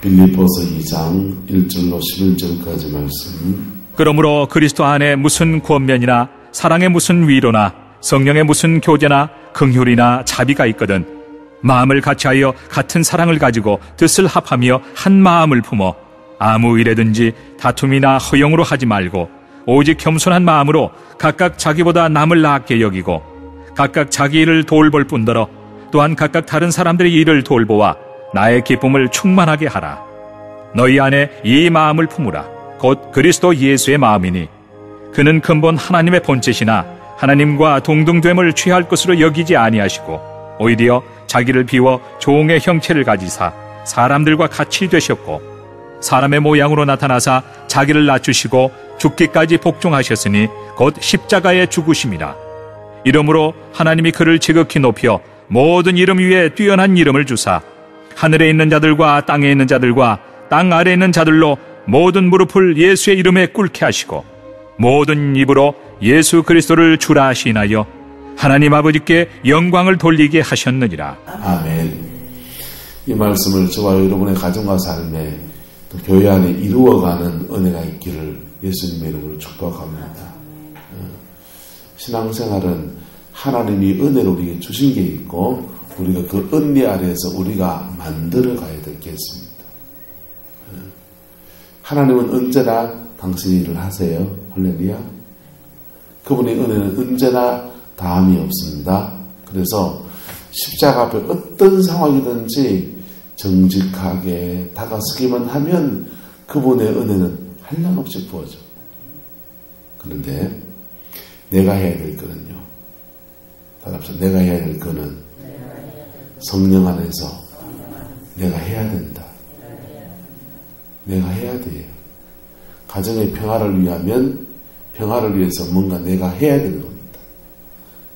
빌립보서 2장 1절로 11절까지 말씀. 그러므로 그리스도 안에 무슨 권면이나 사랑의 무슨 위로나 성령의 무슨 교제나 긍휼이나 자비가 있거든 마음을 같이하여 같은 사랑을 가지고 뜻을 합하며 한 마음을 품어 아무 일에든지 다툼이나 허용으로 하지 말고 오직 겸손한 마음으로 각각 자기보다 남을 낫게 여기고 각각 자기 일을 돌볼 뿐더러 또한 각각 다른 사람들의 일을 돌보아 나의 기쁨을 충만하게 하라. 너희 안에 이 마음을 품으라. 곧 그리스도 예수의 마음이니 그는 근본 하나님의 본체시나 하나님과 동등됨을 취할 것으로 여기지 아니하시고 오히려 자기를 비워 종의 형체를 가지사 사람들과 같이 되셨고 사람의 모양으로 나타나사 자기를 낮추시고 죽기까지 복종하셨으니 곧 십자가에 죽으심이라. 이러므로 하나님이 그를 지극히 높여 모든 이름 위에 뛰어난 이름을 주사 하늘에 있는 자들과 땅에 있는 자들과 땅 아래에 있는 자들로 모든 무릎을 예수의 이름에 꿇게 하시고 모든 입으로 예수 그리스도를 주라 하시나여 하나님 아버지께 영광을 돌리게 하셨느니라. 아멘. 이 말씀을 저와 여러분의 가정과 삶에 또 교회 안에 이루어가는 은혜가 있기를 예수님의 이름으로 축복합니다. 신앙생활은 하나님이 은혜를 우리에게 주신 게 있고 우리가 그 은혜 아래에서 우리가 만들어 가야 될 게 있습니다. 하나님은 언제나 당신의 일을 하세요. 할렐루야. 그분의 은혜는 언제나 다함이 없습니다. 그래서 십자가 앞에 어떤 상황이든지 정직하게 다가서기만 하면 그분의 은혜는 한량없이 부어져. 그런데 내가 해야 될 거는요. 따라서 내가 해야 될 거는 성령 안에서 내가 해야 된다. 내가 해야 돼요. 가정의 평화를 위하면 평화를 위해서 뭔가 내가 해야 되는 겁니다.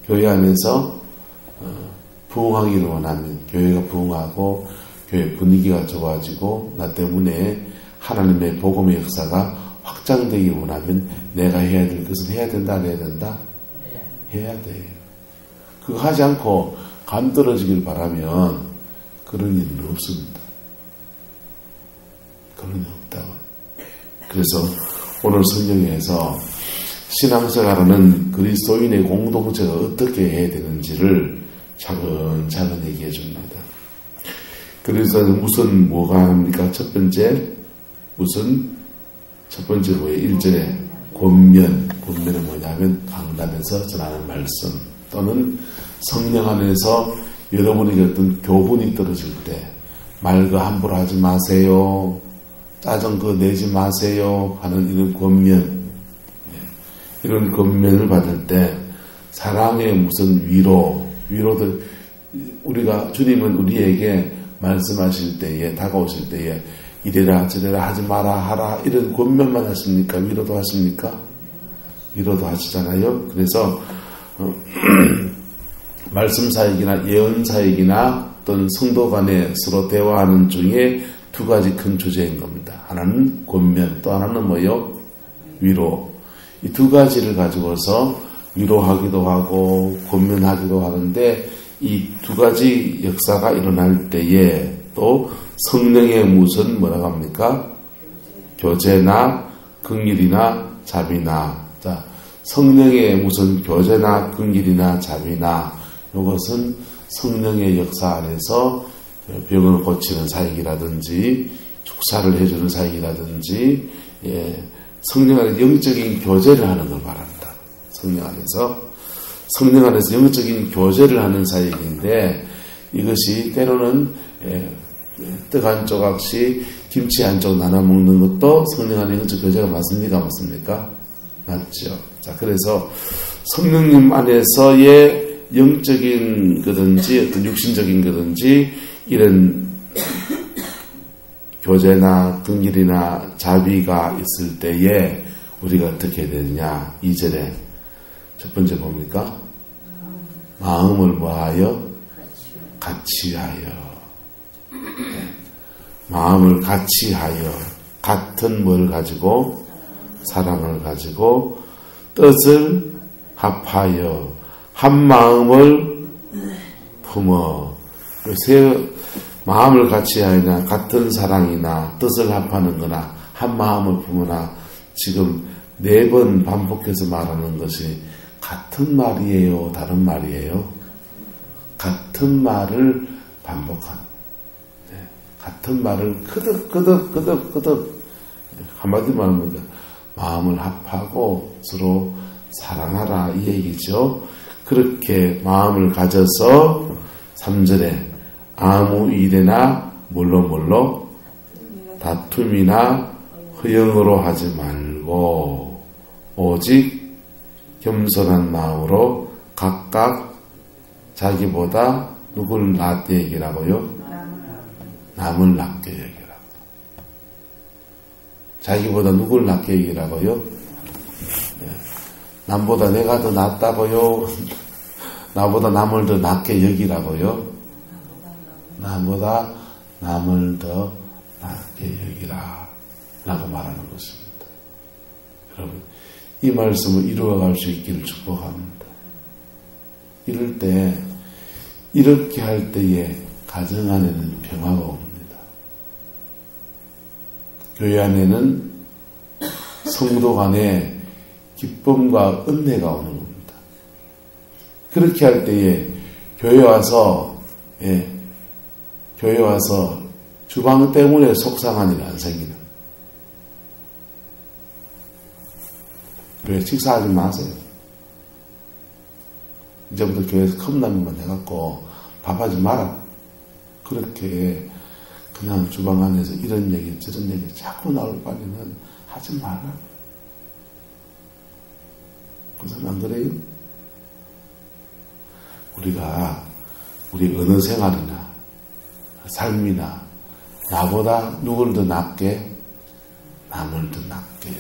교회 안에서 부흥하기를 원하면 교회가 부흥하고 교회 분위기가 좋아지고 나 때문에 하나님의 복음의 역사가 확장되기 원하면 내가 해야 될 것은 해야 된다, 안 해야 된다? 해야 돼요. 그거 하지 않고 감 떨어지길 바라면 그런 일은 없습니다. 그런 일 없다고. 그래서 오늘 성경에서 신앙생활하는 그리스도인의 공동체가 어떻게 해야 되는지를 차근차근 얘기해 줍니다. 그래서 무슨 뭐가 합니까? 첫 번째 뭐예요? 1절에 권면은 뭐냐면 강단에서 전하는 말씀 또는 성령 안에서 여러분에게 어떤 교훈이 떨어질 때 말거 함부로 하지 마세요. 짜증거 내지 마세요. 하는 이런 권면, 이런 권면을 받을 때 사랑의 무슨 위로도 우리가 주님은 우리에게 말씀하실 때에 다가오실 때에 이래라 저래라 하지 마라 하라 이런 권면만 하십니까? 위로도 하십니까? 위로도 하시잖아요. 그래서 말씀 사역이나 예언 사역이나 어떤 성도 간에 서로 대화하는 중에 두 가지 큰 주제인 겁니다. 하나는 권면, 또 하나는 뭐요? 위로. 이 두 가지를 가지고서 위로하기도 하고 권면하기도 하는데 이 두 가지 역사가 일어날 때에 또 성령의 무슨 뭐라고 합니까? 교제나 긍휼이나 자비나. 자, 성령의 무슨 교제나 긍휼이나 자비나 이것은 성령의 역사 안에서 병을 고치는 사역이라든지 축사를 해주는 사역이라든지 성령 안에서 영적인 교제를 하는 걸 말합니다. 성령 안에서 영적인 교제를 하는 사역인데 이것이 때로는 떡 한 조각씩 김치 한 조각 나눠 먹는 것도 성령 안에 영적 교제가 맞습니까? 맞습니까? 맞죠. 자, 그래서 성령님 안에서의 영적인 거든지 어떤 육신적인 거든지 이런 교제나 긍휼이나 자비가 있을 때에 우리가 어떻게 해야 되느냐. 2절에 첫 번째 뭡니까? 마음을 뭐하여? 같이하여. 마음을 같이하여 같은 뭘 가지고? 사랑을 가지고 뜻을 합하여 한 마음을 품어. 마음을 같이 하여나 같은 사랑이나 뜻을 합하는 거나 한 마음을 품으나 지금 4번 반복해서 말하는 것이 같은 말이에요? 다른 말이에요? 같은 말을 반복하는, 같은 말을 끄덕 한마디로 말하면 마음을 합하고 서로 사랑하라 이 얘기죠. 그렇게 마음을 가져서 3절에 아무 일에나 뭘로 다툼이나 허영으로 하지 말고 오직 겸손한 마음으로 각각 자기보다 누굴 낮게 여기라고요? 남을 낮게 여기라고. 자기보다 누굴 낮게 여기라고요? 남보다 내가 더 낫다고요? 나보다 남을 더 낮게 여기라고요? 나보다 남을 더 낮게 여기라 라고 말하는 것입니다. 여러분, 이 말씀을 이루어갈 수 있기를 축복합니다. 이럴 때, 이렇게 할 때에 가정 안에는 평화가 옵니다. 교회 안에는 성도 간에 기쁨과 은혜가 오는 겁니다. 그렇게 할 때에 교회 와서 주방 때문에 속상한 일 안 생기는. 교회 식사하지 마세요. 이제부터 교회에서 컵라면만 해갖고 밥하지 마라. 그렇게 그냥 주방 안에서 이런 얘기 저런 얘기 자꾸 나올 바에는 하지 말라. 그래서 안 그래요? 우리가 우리 어느 생활이나 삶이나 나보다 누굴 더 낫게 남을 더 낫게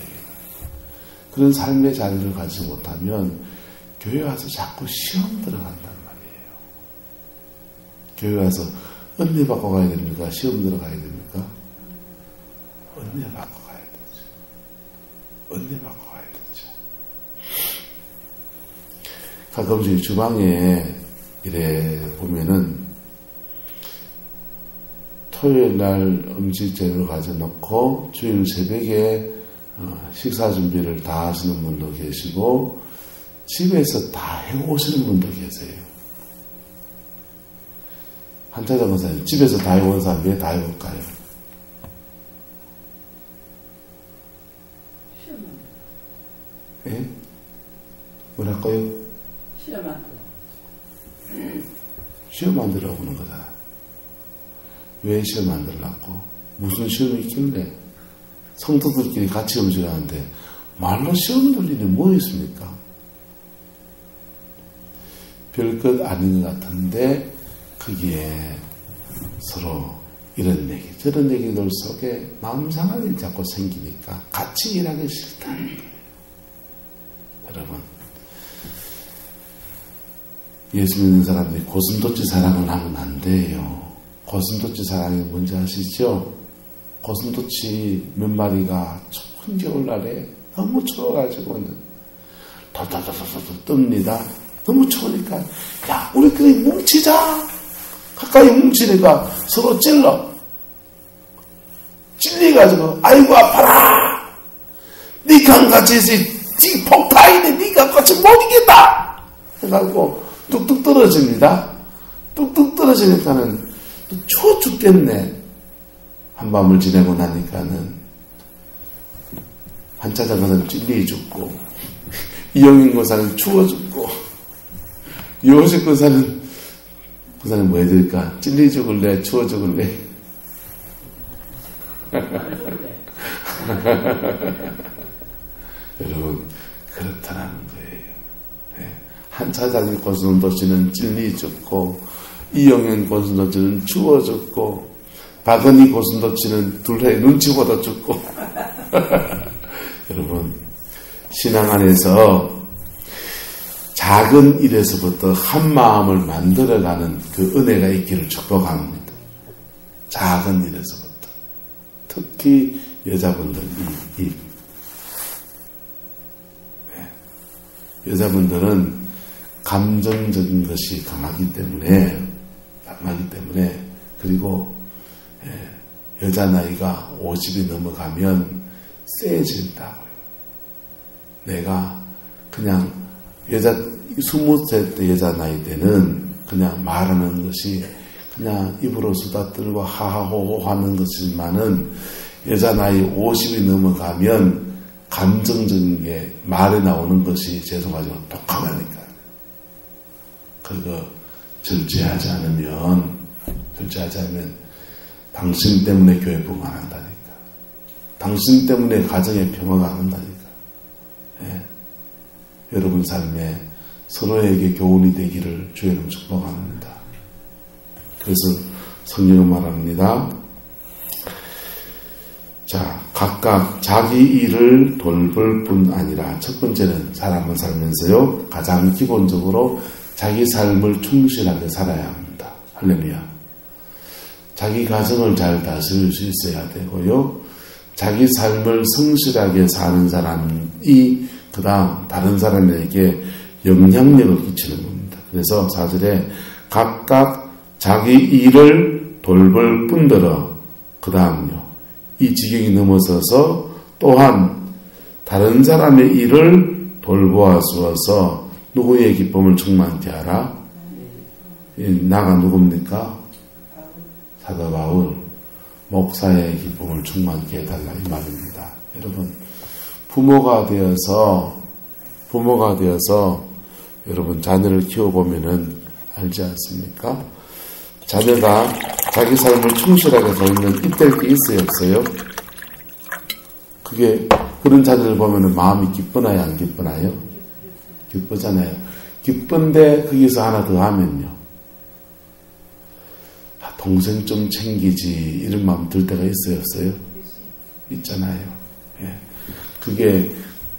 그런 삶의 자리를 가지지 못하면 교회 와서 자꾸 시험 들어간단 말이에요. 교회 와서 은혜 받고 가야 됩니까? 시험 들어가야 됩니까? 은혜 받고 가야 되죠. 은혜 받고 가야 되죠. 가끔씩 주방에 이래 보면은 토요일 날 음식 재료를 가져놓고 주일 새벽에 식사 준비를 다 하시는 분도 계시고 집에서 다 해오시는 분도 계세요. 한차장 권사님, 집에서 다 해온 사람 왜 다 해올까요? 예? 뭐랄까요? 시험 만들라고 하는 거다. 왜 시험 만들라고? 무슨 시험이 있길래? 성도들끼리 같이 음식하는데 말로 시험 들 일이 뭐 있습니까? 별것 아닌 것 같은데 거기에 서로 이런 얘기 저런 얘기들 속에 마음 상한 일이 자꾸 생기니까 같이 일하기 싫다는 거예요. 여러분, 예수 믿는 사람들이 고슴도치 사랑을 하면 안 돼요. 고슴도치 사랑이 뭔지 아시죠? 고슴도치 몇 마리가 추운 겨울날에 너무 추워가지고는 덜덜덜덜 뜹니다. 너무 추우니까 야 우리끼리 뭉치자. 가까이 뭉치니까 서로 찔려가지고 아이고 아파라. 니가 안 같이 있지 폭탄이네. 니가 같이 못 이겼다. 해가지고 뚝뚝 떨어집니다. 뚝뚝 떨어지니까는 추워 죽겠네. 한밤을 지내고 나니까는 한차장 가서는 찔리 죽고 이영인 고사는 추워 죽고 요식 고사는 뭐 해드릴까? 찔리 죽을래? 추워 죽을래? 여러분 그렇다는 거예요. 한차장이 고슴도치는 찔리 죽고 이영인 고슴도치는 추워 죽고 박은희 고슴도치는 둘의 눈치보다 죽고 여러분 신앙 안에서 작은 일에서부터 한 마음을 만들어가는 그 은혜가 있기를 축복합니다. 작은 일에서부터 특히 여자분들 여자분들은 감정적인 것이 강하기 때문에 그리고 여자 나이가 50이 넘어가면 세진다고요. 내가 그냥 20세 때 여자 나이 때는 그냥 말하는 것이 그냥 입으로 수다 떨고 하하호호 하는 것이지만은 여자 나이 50이 넘어가면 감정적인 게 말에 나오는 것이 죄송하지만 독하다니까. 그거 절제하지 않으면 당신 때문에 교회 부흥 안 한다니까. 당신 때문에 가정의 평화가 안 한다니까. 여러분 삶에 서로에게 교훈이 되기를 주의 이름으로 축복합니다. 그래서 성경은 말합니다. 자, 각각 자기 일을 돌볼 뿐 아니라 첫 번째는 사람을 살면서요, 가장 기본적으로 자기 삶을 충실하게 살아야 합니다. 할렐루야. 자기 가정을 잘 다스릴 수 있어야 되고요, 자기 삶을 성실하게 사는 사람이 그 다음 다른 사람에게 영향력을 끼치는 겁니다. 그래서 4절에 각각 자기 일을 돌볼 뿐더러 그 다음요, 이 지경이 넘어서서 또한 다른 사람의 일을 돌보아 주어서 누구의 기쁨을 충만케 하라? 나가 누굽니까? 사도 바울, 목사의 기쁨을 충만케 해달라 이 말입니다. 여러분, 부모가 되어서 여러분 자녀를 키워보면은 알지 않습니까? 자녀가 자기 삶을 충실하게 살면 입댈 게 있어요, 없어요? 그런 자녀를 보면은 마음이 기쁘나요, 안 기쁘나요? 기쁘잖아요. 기쁜데 거기서 하나 더 하면요, 동생 좀 챙기지 이런 마음 들 때가 있어요, 없어요? 있잖아요. 그게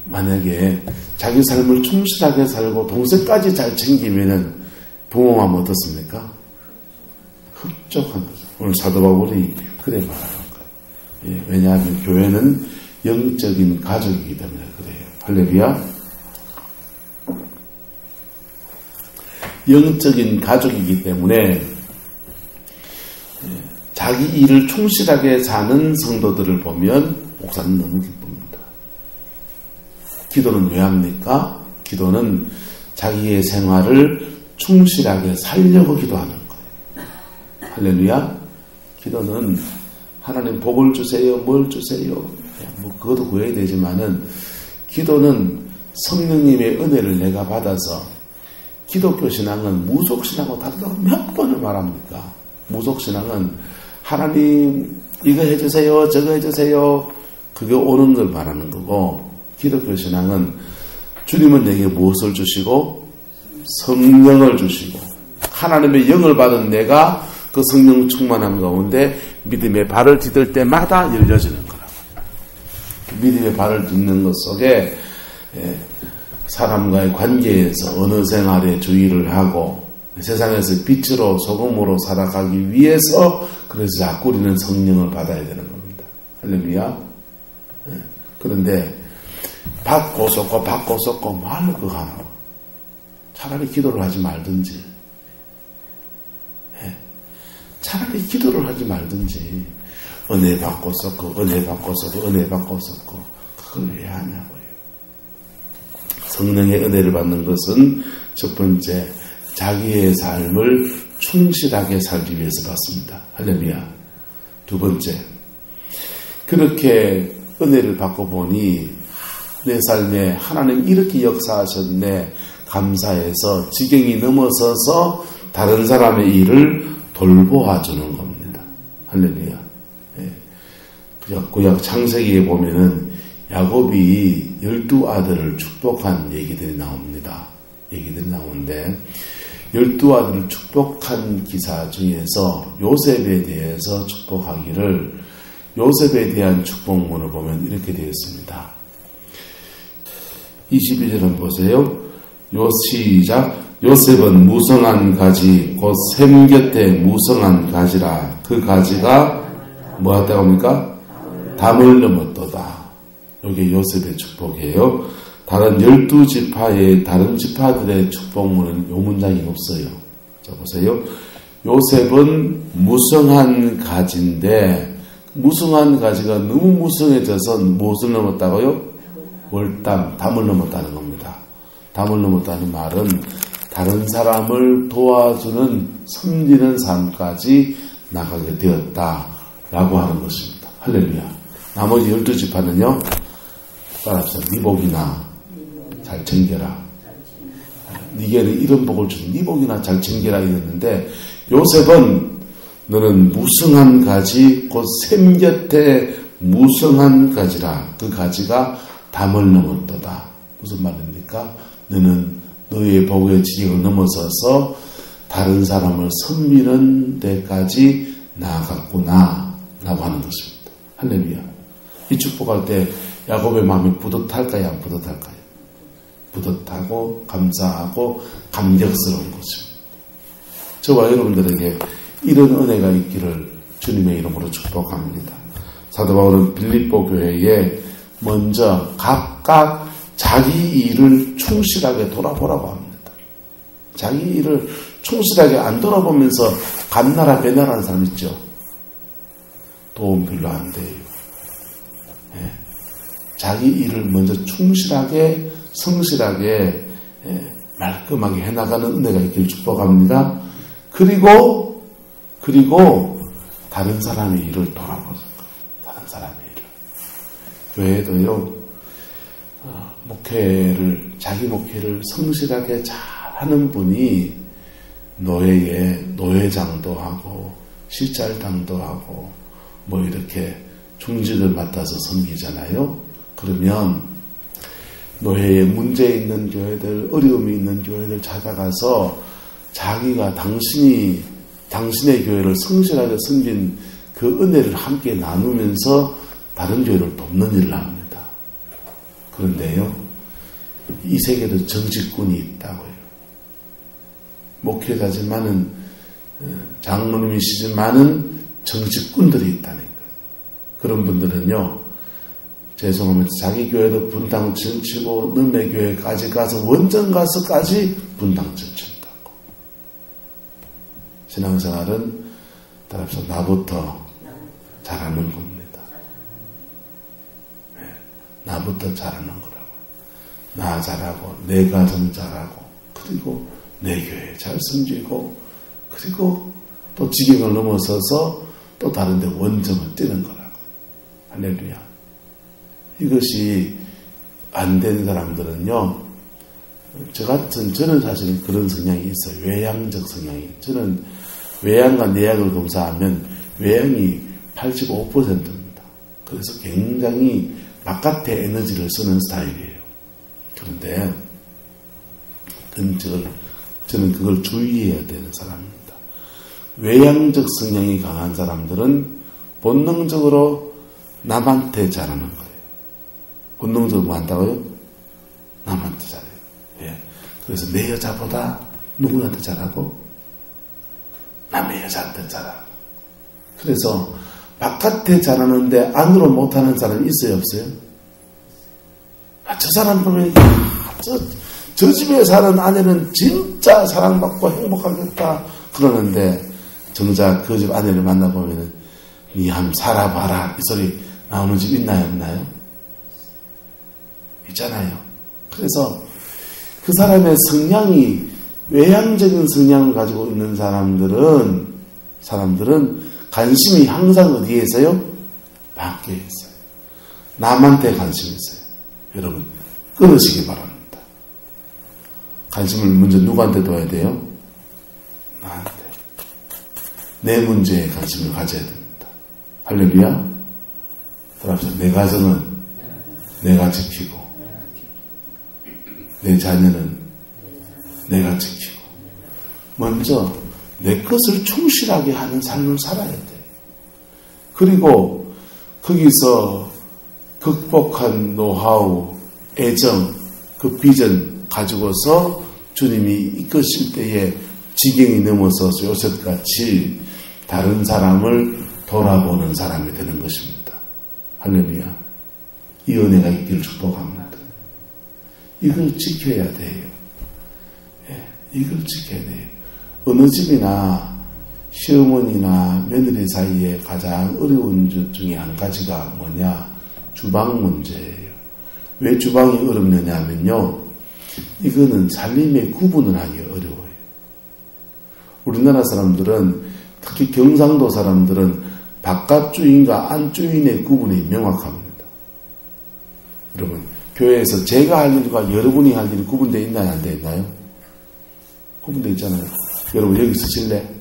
만약에 자기 삶을 충실하게 살고 동생까지 잘 챙기면은 부모마음 어떻습니까? 흡족한 거죠. 오늘 사도 바울이 그래 말하는 거예요. 왜냐하면 교회는 영적인 가족이기 때문에 그래요. 할렐루야. 영적인 가족이기 때문에 자기 일을 충실하게 사는 성도들을 보면 목사는 너무 기쁩니다. 기도는 왜 합니까? 기도는 자기의 생활을 충실하게 살려고 기도하는 거예요. 할렐루야. 기도는 하나님 복을 주세요, 뭘 주세요, 그것도 구해야 되지만은, 기도는 성령님의 은혜를 내가 받아서, 기독교 신앙은 무속신앙하고 다르다고 몇 번을 말합니까? 무속신앙은 하나님 이거 해주세요, 저거 해주세요, 그게 오는 걸 말하는 거고, 기독교 신앙은 주님은 내게 무엇을 주시고 성령을 주시고, 하나님의 영을 받은 내가 그 성령 충만함 가운데 믿음의 발을 디딜 때마다 열려지는 거라고. 믿음의 발을 딛는 것 속에 사람과의 관계에서 어느 생활에 주의를 하고 세상에서 빛으로 소금으로 살아가기 위해서, 그래서 자꾸 우리는 성령을 받아야 되는 겁니다. 할렐루야. 그런데 받고 쏟고 말로 그거 안 하고 차라리 기도를 하지 말든지, 차라리 기도를 하지 말든지, 은혜 받고 쏟고 그걸 왜 하냐고요. 성령의 은혜를 받는 것은 첫 번째, 자기의 삶을 충실하게 살기 위해서 받습니다. 할렐루야. 두 번째, 그렇게 은혜를 받고 보니 내 삶에 하나님 이렇게 역사하셨네 감사해서 지경이 넘어서서 다른 사람의 일을 돌보아 주는 겁니다. 할렐루야. 구약 창세기에 보면은 야곱이 12아들을 축복한 얘기들이 나옵니다. 얘기들이 나오는데 12아들을 축복한 기사 중에서 요셉에 대해서 축복하기를, 요셉에 대한 축복문을 보면 이렇게 되어 있습니다. 22절은 보세요. 시작. 요셉은 무성한 가지 곧 샘 곁에 무성한 가지라. 그 가지가 뭐 했다고 합니까? 담을 넘었도다. 이게 요셉의 축복이에요. 다른 12지파의 다른 지파들의 축복문은 요 문장이 없어요. 자 보세요. 요셉은 무성한 가지인데 무성한 가지가 너무 무성해져서 무엇을 넘었다고요? 담을 넘었다는 겁니다. 담을 넘었다는 말은 다른 사람을 도와주는 섬기는 삶까지 나가게 되었다라고 하는 것입니다. 할렐루야. 나머지 12지파는요. 따라합시다. 네 복이나 잘 챙겨라. 네게는 이런 복을 주는 네 복이나 잘 챙겨라 이랬는데 요셉은 너는 무성한 가지 곧 샘 곁에 무성한 가지라. 그 가지가 담을 넘었도다. 무슨 말입니까? 너는 너의 복의 지경을 넘어서서 다른 사람을 섬기는 데까지 나아갔구나 라고 하는 것입니다. 할렐루야. 이 축복할 때 야곱의 마음이 뿌듯할까요? 안 뿌듯할까요? 뿌듯하고 감사하고 감격스러운 것입니다. 저와 여러분들에게 이런 은혜가 있기를 주님의 이름으로 축복합니다. 사도 바울은 빌립보 교회에 먼저 각각 자기 일을 충실하게 돌아보라고 합니다. 자기 일을 충실하게 안 돌아보면서 감나라 배나라는 사람 있죠. 도움 별로 안 돼요. 예. 자기 일을 먼저 충실하게 성실하게 말끔하게 해나가는 은혜가 있기를 축복합니다. 그리고 다른 사람의 일을 돌아보는 거예요. 다른 사람의 일을. 교회도요. 자기 목회를 성실하게 잘 하는 분이 노회장도 하고 실잘당도 하고 뭐 이렇게 중직을 맡아서 섬기잖아요. 그러면 노회에 문제 있는 교회들, 어려움이 있는 교회들 찾아가서 자기가 당신의 교회를 성실하게 섬긴 그 은혜를 함께 나누면서 다른 교회를 돕는 일을 합니다. 그런데요, 이 세계도 정직군이 있다고요. 목회자지만은 장로님이시지만은 정직군들이 있다니까요. 그런 분들은요, 죄송합니다. 자기 교회도 분당점 치고 남의 교회까지 가서 원전 가서까지 분당점 친다고. 신앙생활은 따라서 나부터 잘하는 겁니다. 네, 나부터 잘하는 거라고요. 나 잘하고 내 가정 잘하고 그리고 내 교회 잘 섬기고 그리고 또 지경을 넘어서서 또 다른 데 원점을 뛰는 거라고. 할렐루야. 이것이 안 된 사람들은요, 저는 사실은 그런 성향이 있어요. 외향적 성향이. 저는 외향과 내향을 검사하면 외향이 85%입니다. 그래서 굉장히 바깥의 에너지를 쓰는 스타일이에요. 그런데 저는 그걸 주의해야 되는 사람입니다. 외향적 성향이 강한 사람들은 본능적으로 남한테 잘하는 거예요. 본능적으로 한다고요? 남한테 잘해요. 예. 그래서 내 여자보다 누구한테 잘하고 남의 여자한테 잘하고. 그래서 바깥에 잘하는데 안으로 못하는 사람이 있어요, 없어요? 저 사람 보면 저 집에 사는 아내는 진짜 사랑받고 행복하겠다 그러는데 정작 그 집 아내를 만나보면 니 한번 살아봐라 이 소리 나오는 집 있나요, 없나요? 있잖아요. 그래서 그 사람의 성향이 외향적인 성향을 가지고 있는 사람들은 관심이 항상 어디에 있어요? 밖에 있어요. 남한테 관심이 있어요. 여러분 끊으시기 바랍니다. 관심을 먼저 누구한테 둬야 돼요? 나한테. 내 문제에 관심을 가져야 됩니다. 할렐루야. 따라서 내 가정은 내가 지키고 내 자녀는 내가 지키고 먼저 내 것을 충실하게 하는 삶을 살아야 돼. 그리고 거기서 극복한 노하우, 애정, 그 비전 가지고서 주님이 이끄실 때에 지경이 넘어서서 요셉같이 다른 사람을 돌아보는 사람이 되는 것입니다. 할렐루야. 이 은혜가 있기를 축복합니다. 이걸 지켜야 돼요. 예, 이걸 지켜야 돼요. 어느 집이나 시어머니나 며느리 사이에 가장 어려운 것 중에 한 가지가 뭐냐? 주방 문제예요. 왜 주방이 어렵느냐 하면요. 이거는 살림의 구분을 하기 어려워요. 우리나라 사람들은, 특히 경상도 사람들은 바깥 주인과 안 주인의 구분이 명확합니다. 여러분, 교회에서 제가 할 일과 여러분이 할 일이 구분되어 있나요? 안 되어 있나요? 구분되어 있잖아요. 여러분 여기 쓰실래?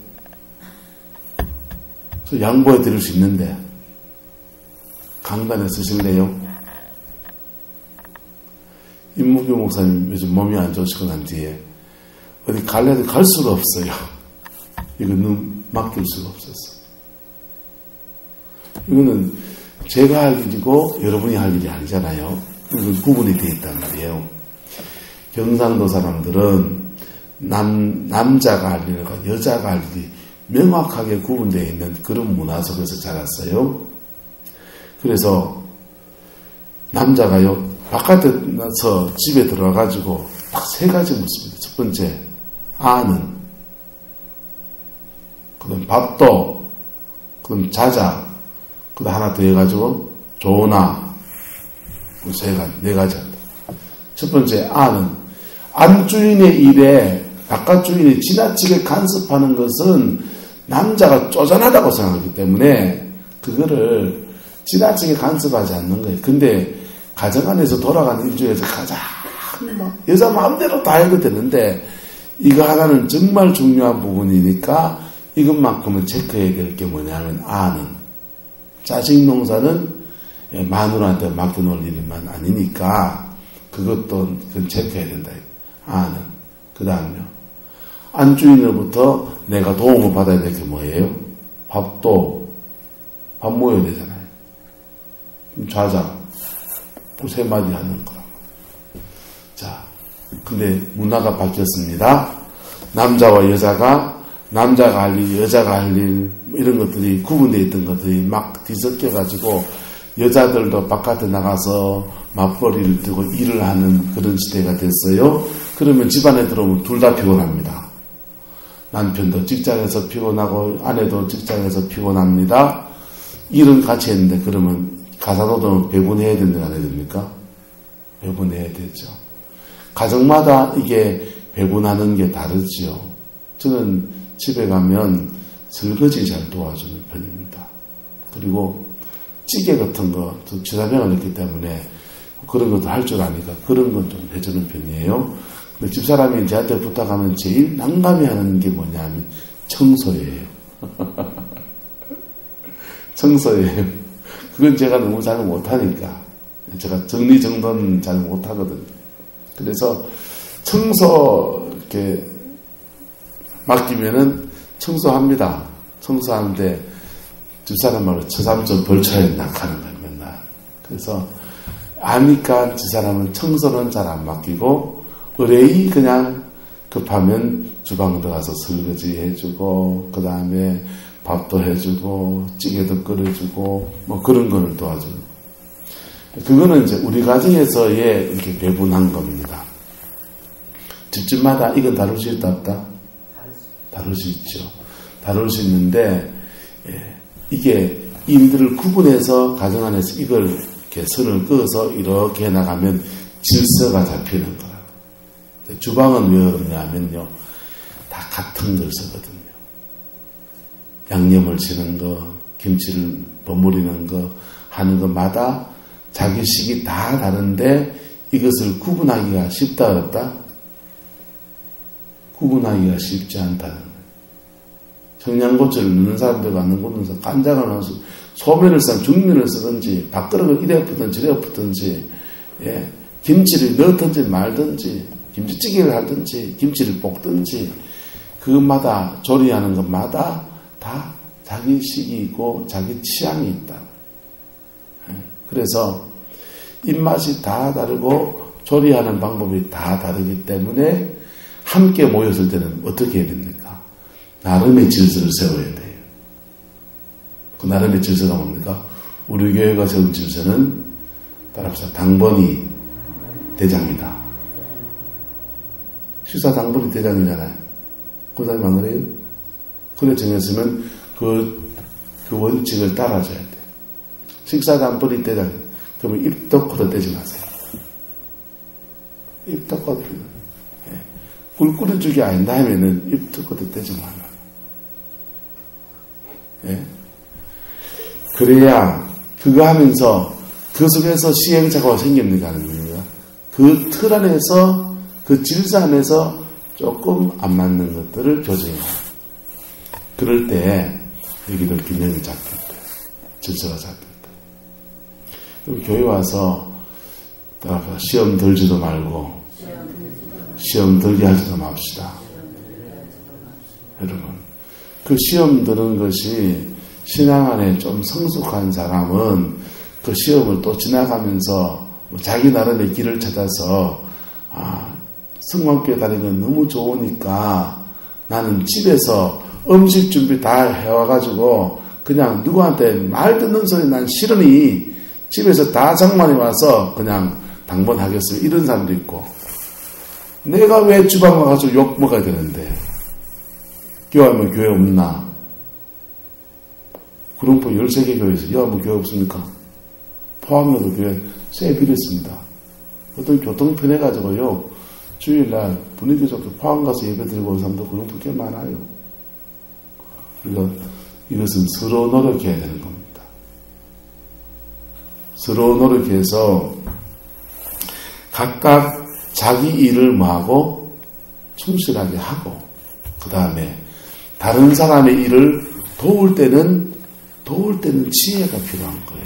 저 양보해 드릴 수 있는데 강단에 쓰실래요? 임무규 목사님 요즘 몸이 안 좋으시고 난 뒤에 어디 갈래도 갈 수가 없어요. 이거는 맡길 수가 없었어. 이거는 제가 할 일이고 여러분이 할 일이 아니잖아요. 이건 구분이 되어 있단 말이에요. 경상도 사람들은 남자가 할 일과 여자가 할 일이 명확하게 구분되어 있는 그런 문화 속에서 자랐어요. 그래서 남자가요, 바깥에 나서 집에 들어와가지고 딱 세 가지 묻습니다. 첫 번째, 아는, 그 다음 밥도, 그 다음 자자, 그 다음 하나 더 해가지고 좋으나, 그 네 가지 한다. 첫 번째, 아는. 안주인의 일에 바깥 주인이 지나치게 간섭하는 것은 남자가 쪼잔하다고 생각하기 때문에 그거를 지나치게 간섭하지 않는 거예요. 근데 가정 안에서 돌아가는 일 중에서 가장 여자 마음대로 다 해도 되는데 이거 하나는 정말 중요한 부분이니까 이것만큼은 체크해야 될 게 뭐냐면 아는. 자식 농사는 마누라한테 맡겨놓을 일만 아니니까 그것도 체크해야 된다. 아는. 그 다음요. 안주인으로부터 내가 도움을 받아야 될 게 뭐예요? 밥 모여야 되잖아요. 자자. 세 마디 하는 거라고. 자, 근데 문화가 바뀌었습니다. 남자와 여자가, 남자가 할 일, 여자가 할 일, 이런 것들이 구분되어 있던 것들이 막 뒤섞여가지고 여자들도 바깥에 나가서 맞벌이를 두고 일을 하는 그런 시대가 됐어요. 그러면 집안에 들어오면 둘 다 피곤합니다. 남편도 직장에서 피곤하고 아내도 직장에서 피곤합니다. 일은 같이 했는데 그러면 가사노동은 배분해야 된다고 안 해야 됩니까? 배분해야 되죠. 가정마다 이게 배분하는 게 다르지요. 저는 집에 가면 설거지 잘 도와주는 편입니다. 그리고 찌개 같은 거, 저 지사명을 했기 때문에 그런 것도 할 줄 아니까 그런 건 좀 해주는 편이에요. 근데 집사람이 저한테 부탁하면 제일 난감해 하는 게 뭐냐면 청소예요. 청소예요. 그건 제가 너무 잘 못하니까. 제가 정리정돈 잘 못하거든요. 그래서 청소 이렇게 맡기면은 청소합니다. 청소하는데 집사람하고 처삼점 벌쳐야 낙하는 거예요, 맨날. 그래서 아니까 집사람은 청소는 잘 안 맡기고 의뢰이 그냥 급하면 주방 들어가서 설거지 해주고 그 다음에 밥도 해주고 찌개도 끓여주고 뭐 그런 거를 도와주고 그거는 이제 우리 가정에서의 이렇게 배분한 겁니다. 집집마다 이건 다룰 수 있다 없다? 다룰 수 있죠. 다룰 수 있는데 이게 일들을 구분해서 가정 안에서 이걸 이렇게 선을 그어서 이렇게 나가면 질서가 잡히는 거라고. 주방은 왜 그러냐면요. 다 같은 걸 쓰거든요. 양념을 치는 거, 김치를 버무리는 거, 하는 것마다 자기 식이 다 다른데 이것을 구분하기가 쉽다 어렵다? 구분하기가 쉽지 않다는 거예요. 청양고추를 넣는 사람들과 안 넣는 사람, 간장을 넣어서 소면을 쓰든 중면을 쓰든지 밥그릇을 이래 엎든지 저래 엎든지 김치를 넣든지 말든지 김치찌개를 하든지 김치를 볶든지 그것마다 조리하는 것마다 다 자기 식이 있고 자기 취향이 있다. 그래서 입맛이 다 다르고 조리하는 방법이 다 다르기 때문에 함께 모였을 때는 어떻게 해야 됩니까? 나름의 질서를 세워야 돼요. 그 나름의 질서가 뭡니까? 우리 교회가 세운 질서는 따라합시다. 당번이 대장이다. 식사 당번이 대장이잖아요. 그 사람이 안 그래요? 그래 정했으면 그 원칙을 따라줘야 돼. 식사도 한 번이 되다. 그러면 입도 걷어대지 마세요. 입도 걷어대지 마세요. 꿀 끓여주기 아닌다 하면은 입도 걷어대지 마라. 그래야 그거 하면서 그 속에서 시행착오가 생깁니다 하는 겁니다. 그 틀 안에서 그 질서 안에서 조금 안 맞는 것들을 교정해요. 그럴 때 여기도 균형이 잡힐 때, 질서가 잡힐 때. 그럼 교회 와서 시험 들지도 말고 시험 들게 하지도 맙시다. 여러분, 그 시험 드는 것이 신앙 안에 좀 성숙한 사람은 그 시험을 또 지나가면서 자기 나름의 길을 찾아서 성만교회 다니면 너무 좋으니까 나는 집에서 음식 준비 다 해와가지고 그냥 누구한테 말 듣는 소리 난 싫으니 집에서 다 장만해 와서 그냥 당번하겠어요. 이런 사람도 있고, 내가 왜 주방 가서 욕 먹어야 되는데 교회하면 교회 없나? 구룡포 13개 교회에서 여하면 교회 없습니까? 포항에도 교회 세 빌렸습니다. 어떤 교통 편해가지고요, 주일날 분위기 좋게 포항 가서 예배 드리고 온 사람도 구룡포 꽤 많아요. 그러니까 이것은 서로 노력해야 되는 겁니다. 서로 노력해서 각각 자기 일을 뭐하고 충실하게 하고, 그 다음에 다른 사람의 일을 도울 때는 지혜가 필요한 거예요.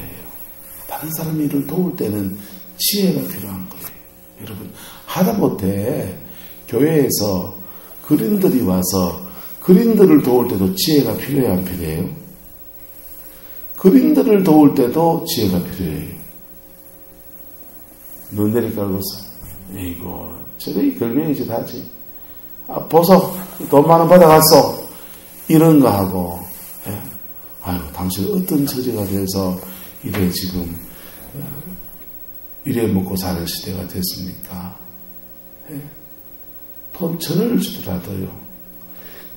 다른 사람의 일을 도울 때는 지혜가 필요한 거예요. 여러분, 하다못해 교회에서 그린들이 와서 그린들을 도울 때도 지혜가 필요해야 안 필요해요? 그린들을 도울 때도 지혜가 필요해요. 눈 내리 깔고서 이거 저래 결명이지 다지. 보석 돈 많은 받아갔어. 이런 거 하고, 아유 당신 어떤 처지가 돼서 이래 지금 이래 먹고 사는 시대가 됐습니까? 돈 1,000원을 주더라도요,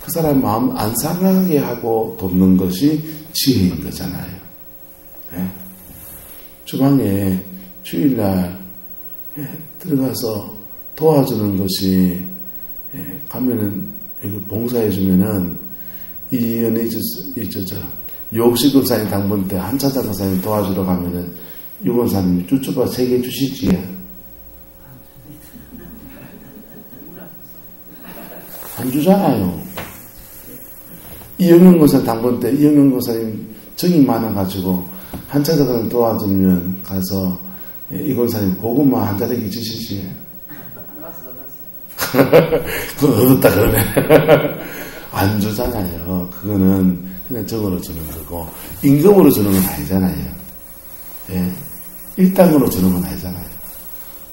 그 사람 마음 안 상하게 하고 돕는 것이 지혜인 거잖아요. 주방에 주일날 들어가서 도와주는 것이, 가면은 여기 봉사해주면은 이연이 욕실 근사님 당번 때 한차장 근사님 도와주러 가면은 유건사님이 쭈쭈바 3개 주시지. 안 주잖아요. 이영현 권사님 당번 때 이영현 권사님 정이 많아가지고 한차장 도와주면 가서 이 권사님 고구마 한 자리씩 주시지. 그거 얻었다 그러네. 안 주잖아요. 그거는 그냥 정으로 주는 거고, 임금으로 주는 건 아니잖아요. 일당으로 주는 건 아니잖아요.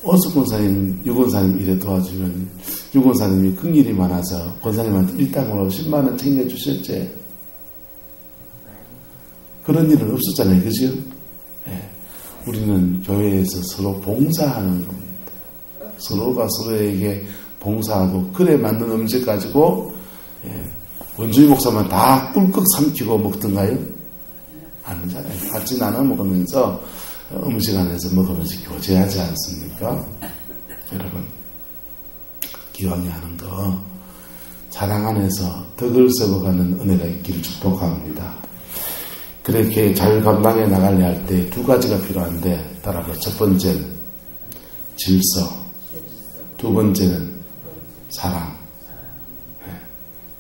어수 권사님, 유권사님 일에 도와주면 유권사님이 긍일이 많아서 권사님한테 일당으로 10만원 챙겨주셨지. 그런 일은 없었잖아요. 그죠? 우리는 교회에서 서로 봉사하는 겁니다. 서로가 서로에게 봉사하고, 그래 맞는 음식 가지고 원주의 목사만 다 꿀꺽 삼키고 먹던가요? 아니잖아요. 같이 나눠 먹으면서 음식 안에서 먹으면서 교제하지 않습니까? 여러분, 기왕에 하는 거 사랑 안에서 덕을 세워가는 은혜가 있기를 축복합니다. 그렇게 잘 감당해 나가려 할 때 2가지가 필요한데, 따라서 첫 번째는 질서, 2번째는 사랑.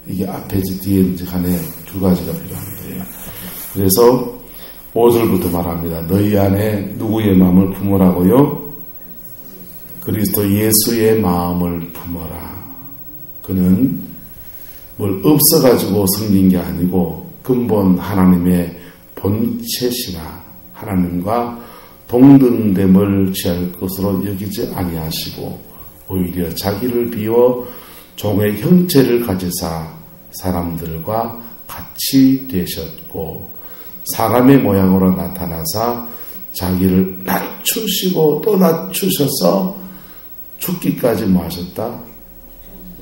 이게 앞에지 뒤에지 간에 2가지가 필요한데요. 그래서 5절부터 말합니다. 너희 안에 누구의 마음을 품으라고요? 그리스도 예수의 마음을 품어라. 그는 뭘 없어가지고 생긴 게 아니고 근본 하나님의 본체시나 하나님과 동등됨을 취할 것으로 여기지 아니하시고 오히려 자기를 비워 종의 형체를 가지사 사람들과 같이 되셨고 사람의 모양으로 나타나사 자기를 낮추시고 또 낮추셔서 죽기까지 뭐 하셨다?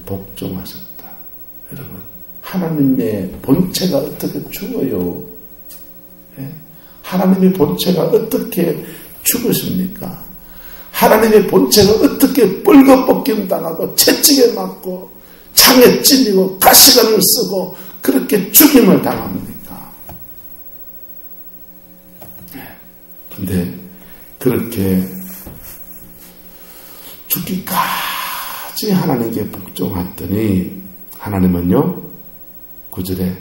복종하셨다. 여러분, 하나님의 본체가 어떻게 죽어요? 예? 하나님의 본체가 어떻게 죽으십니까? 하나님의 본체가 어떻게 뻘거벗김 당하고 채찍에 맞고 창에 찔리고 가시관을 쓰고 그렇게 죽임을 당합니까? 근데 그렇게 죽기까지 하나님께 복종했더니 하나님은요 9절에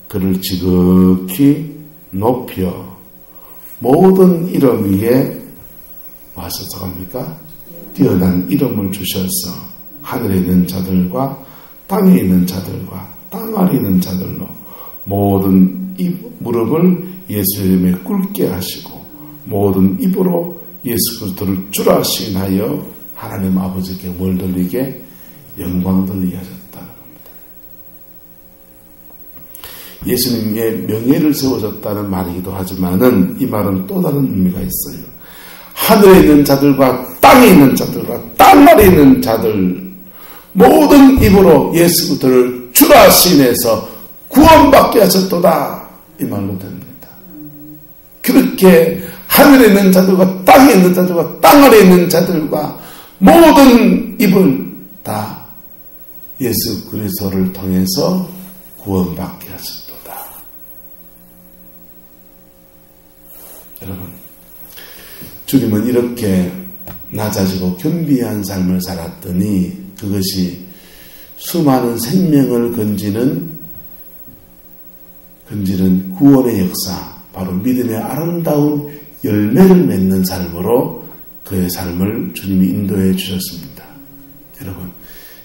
그를 지극히 높여 모든 이름 위에 와서 합니까? 뛰어난 이름을 주셔서 하늘에 있는 자들과 땅에 있는 자들과 땅 아래 있는 자들로 모든 무릎을 예수 이름에 꿇게 하시고 모든 입으로 예수 그리스도를 주라 시인하여 하나님 아버지께 뭘 돌리게? 영광 돌리게 하셨다는 겁니다. 예수님의 명예를 세워졌다는 말이기도 하지만은 이 말은 또 다른 의미가 있어요. 하늘에 있는 자들과 땅에 있는 자들과 땅 아래 있는 자들 모든 입으로 예수 그리스도를 주라 시인해서 구원받게 하셨도다 이 말로 됩니다. 그렇게 하늘에 있는 자들과 땅에 있는 자들과 땅 아래 있는 자들과 모든 입을 다 예수 그리스도를 통해서 구원받게 하셨도다. 여러분, 주님은 이렇게 낮아지고 겸비한 삶을 살았더니 그것이 수많은 생명을 건지는 구원의 역사, 바로 믿음의 아름다운 열매를 맺는 삶으로 그의 삶을 주님이 인도해 주셨습니다.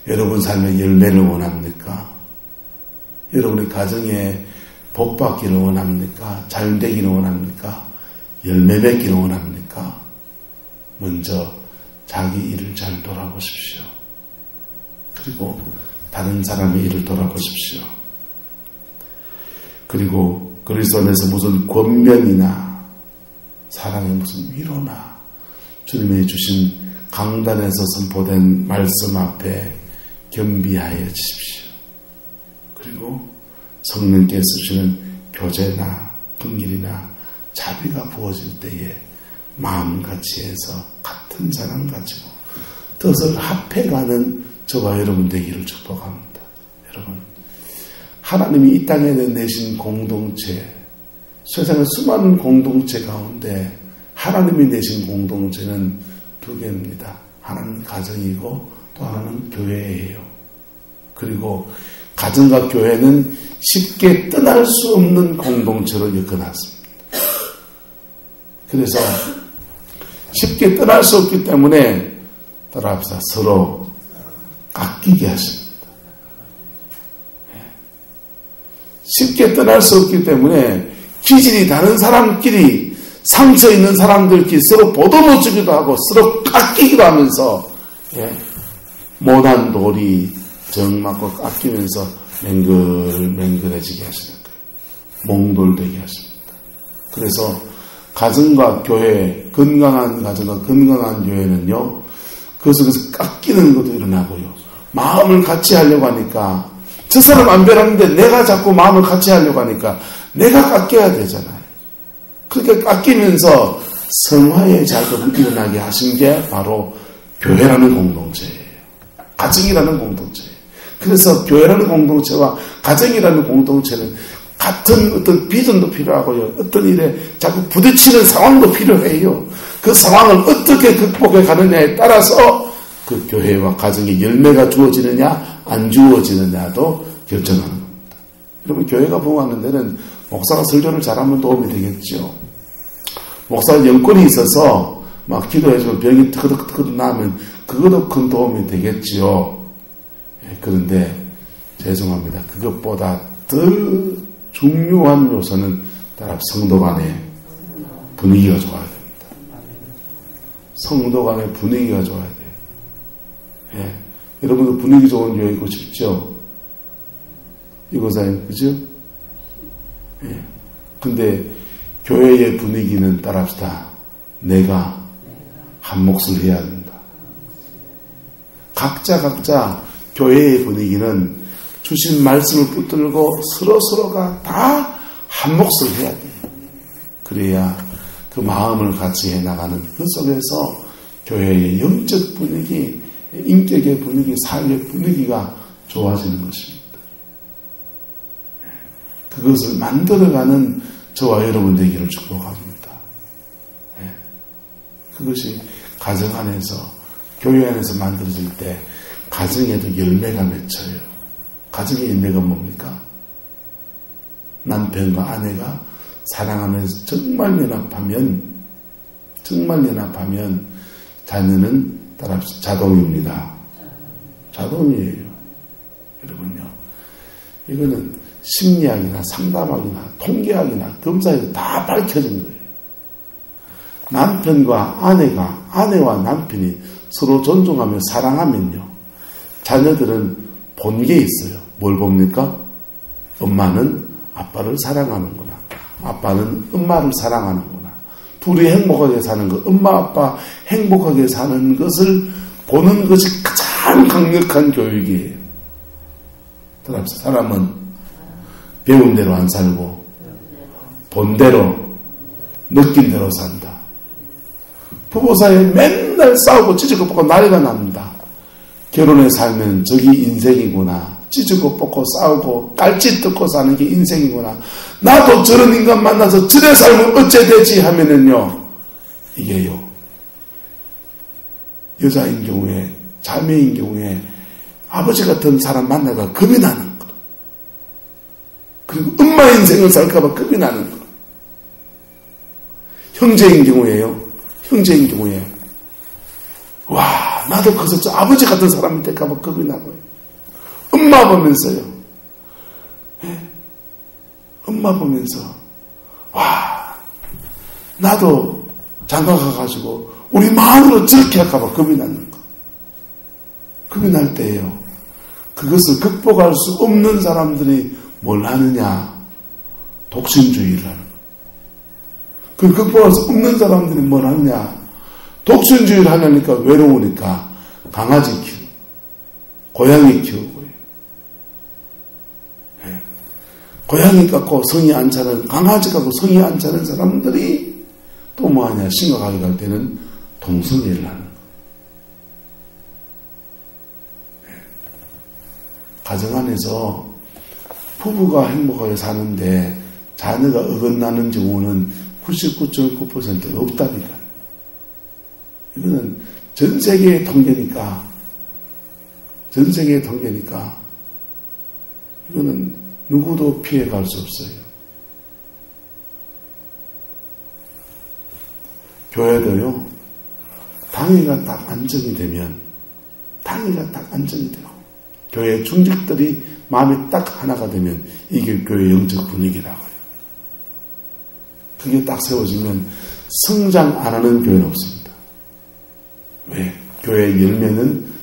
여러분 삶의 열매를 원합니까? 여러분의 가정에 복 받기를 원합니까? 잘 되기를 원합니까? 열매 맺기를 원합니까? 먼저 자기 일을 잘 돌아보십시오. 그리고 다른 사람의 일을 돌아보십시오. 그리고 그리스도 안에서 무슨 권면이나 사랑의 무슨 위로나 주님이 주신 강단에서 선포된 말씀 앞에 겸비하여 주십시오. 그리고 성령께서 주시는 교제나 긍휼이나 자비가 부어질 때에 마음같이 해서 같은 사랑 가지고 뜻을 합해가는 저와 여러분 되기를 축복합니다. 여러분, 하나님이 이 땅에 내신 공동체, 세상의 수많은 공동체 가운데 하나님이 내신 공동체는 두 개입니다. 하나는 가정이고 또 하나는 교회예요. 그리고 가정과 교회는 쉽게 떠날 수 없는 공동체로 엮어놨습니다. 그래서 쉽게 떠날 수 없기 때문에 따라합시다. 서로 아끼게 하십니다. 쉽게 떠날 수 없기 때문에 기질이 다른 사람끼리 상처 있는 사람들끼리 서로 보듬어 주기도 하고 서로 깎이기도 하면서 못한 돌이 정 맞고 깎이면서 맹글맹글해지게 하시는 거예요. 몽돌되게 하십니다. 그래서 가정과 교회, 건강한 가정과 건강한 교회는요, 그 속에서 깎이는 것도 일어나고요. 마음을 같이 하려고 하니까 저 사람 안 변하는데 내가 자꾸 마음을 같이 하려고 하니까 내가 깎여야 되잖아요. 그렇게 깎이면서 성화의 작업을 일어나게 하신 게 바로 교회라는 공동체예요. 가정이라는 공동체예요. 그래서 교회라는 공동체와 가정이라는 공동체는 같은 어떤 비전도 필요하고요. 어떤 일에 자꾸 부딪히는 상황도 필요해요. 그 상황을 어떻게 극복해 가느냐에 따라서 그 교회와 가정의 열매가 주어지느냐 안 주어지느냐도 결정하는 겁니다. 여러분, 교회가 부흥하는 데는 목사가 설교를 잘하면 도움이 되겠죠. 목사가 영권이 있어서 막 기도해주면 병이 트그덕트그덕 나면 그것도 큰 도움이 되겠지요. 그런데 죄송합니다. 그것보다 더 중요한 요소는 따라 성도 간의 분위기가 좋아야 됩니다. 성도 간의 분위기가 좋아야 돼요. 여러분도 분위기 좋은 교회 있고 싶죠? 이거사님, 그죠? 근데 교회의 분위기는 따라합시다. 내가 한 몫을 해야 된다. 각자 교회의 분위기는 주신 말씀을 붙들고 서로가 다 한 몫을 해야 돼요. 그래야 그 마음을 같이 해나가는 그 속에서 교회의 영적 분위기, 인격의 분위기, 삶의 분위기가 좋아지는 것입니다. 그것을 만들어가는 저와 여러분 되기를 축복합니다. 그것이 가정 안에서, 교회 안에서 만들어질 때 가정에도 열매가 맺혀요. 가정의 열매가 뭡니까? 남편과 아내가 사랑하면서 정말 연합하면 자녀는 따라합시다. 자동입니다. 자동이에요. 여러분요. 이거는 심리학이나 상담학이나 통계학이나 검사에서 다 밝혀진 거예요. 남편과 아내와 남편이 서로 존중하며 사랑하면요. 자녀들은 본 게 있어요. 뭘 봅니까? 엄마는 아빠를 사랑하는구나. 아빠는 엄마를 사랑하는구나. 둘이 행복하게 사는 것, 엄마 아빠 행복하게 사는 것을 보는 것이 가장 강력한 교육이에요. 사람은 배운 대로 안 살고 본 대로 느낀 대로 산다. 부부 사이에 맨날 싸우고 찢고 뽑고 난리가 납니다. 결혼해 살면 저기 인생이구나. 찢고 뽑고 싸우고 깔짓 듣고 사는 게 인생이구나. 나도 저런 인간 만나서 저래 살면 어째 되지 하면은요. 이게요. 여자인 경우에, 자매인 경우에 아버지 같은 사람 만나가 겁이 나는 거. 그리고 엄마 인생을 살까봐 겁이 나는 거. 형제인 경우에 와, 나도 그래서 저 아버지 같은 사람이 될까봐 겁이 나고요. 엄마 보면서요. 엄마 보면서 와, 나도 장가 가가지고 우리 마음으로 저렇게 할까봐 겁이 나는 거. 겁이 날 때예요. 그것을 극복할 수 없는 사람들이 뭘 하느냐? 독신주의를 하는 거. 그 극복할 수 없는 사람들이 뭘 하느냐? 독신주의를 하려니까 외로우니까 강아지 키우고 고양이 키우고요. 고양이 갖고 성이 안 차는, 강아지 갖고 성이 안 차는 사람들이 또 뭐하냐? 심각하게 갈 때는 동성애를 하는 거. 가정 안에서 부부가 행복하게 사는데 자녀가 어긋나는 경우는 99.9%가 없다니까. 이거는 전 세계의 통계니까 이거는 누구도 피해갈 수 없어요. 교회도요, 당회가 딱 안정이 되면, 교회 중직들이 마음이 딱 하나가 되면 이게 교회 영적 분위기라고요. 그게 딱 세워지면 성장 안 하는 교회는 없습니다. 왜? 교회의 열매는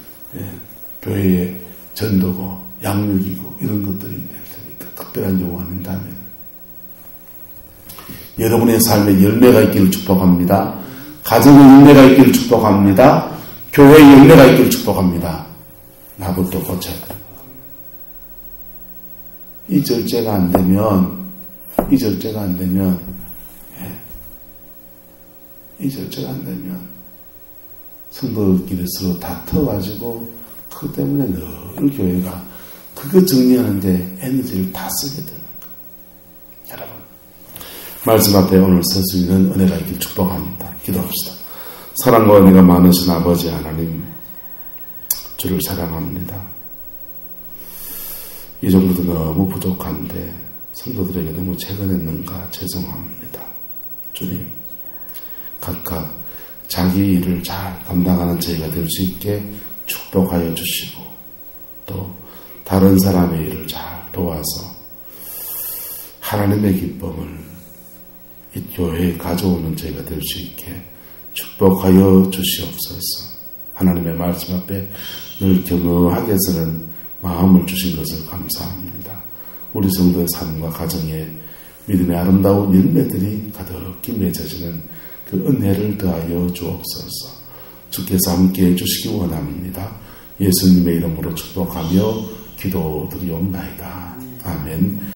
교회의 전도고 양육이고 이런 것들이 될 테니까 특별한 경우가 아닌다면 여러분의 삶에 열매가 있기를 축복합니다. 가정의 열매가 있기를 축복합니다. 교회의 열매가 있기를 축복합니다. 나부터 고쳐야 돼요. 이 절제가 안 되면 성도들끼리 서로 다퉈가지고 그것 때문에 늘 교회가 그거 정리하는데 에너지를 다 쓰게 되는 거예요. 여러분, 말씀 앞에 오늘 설 수 있는 은혜가 있길 축복합니다. 기도합시다. 사랑과 은혜가 많으신 아버지 하나님, 주를 사랑합니다. 이 정도도 너무 부족한데 성도들에게 너무 채근했는가 죄송합니다. 주님, 각각 자기 일을 잘 감당하는 저희가 될 수 있게 축복하여 주시고 또 다른 사람의 일을 잘 도와서 하나님의 기쁨을 이 교회에 가져오는 저희가 될 수 있게 축복하여 주시옵소서. 하나님의 말씀 앞에 늘 경허하게 서는 마음을 주신 것을 감사합니다. 우리 성도의 삶과 가정에 믿음의 아름다운 열매들이 가득히 맺어지는 그 은혜를 더하여 주옵소서. 주께서 함께해 주시기 원합니다. 예수님의 이름으로 축복하며 기도드리옵나이다. 아멘.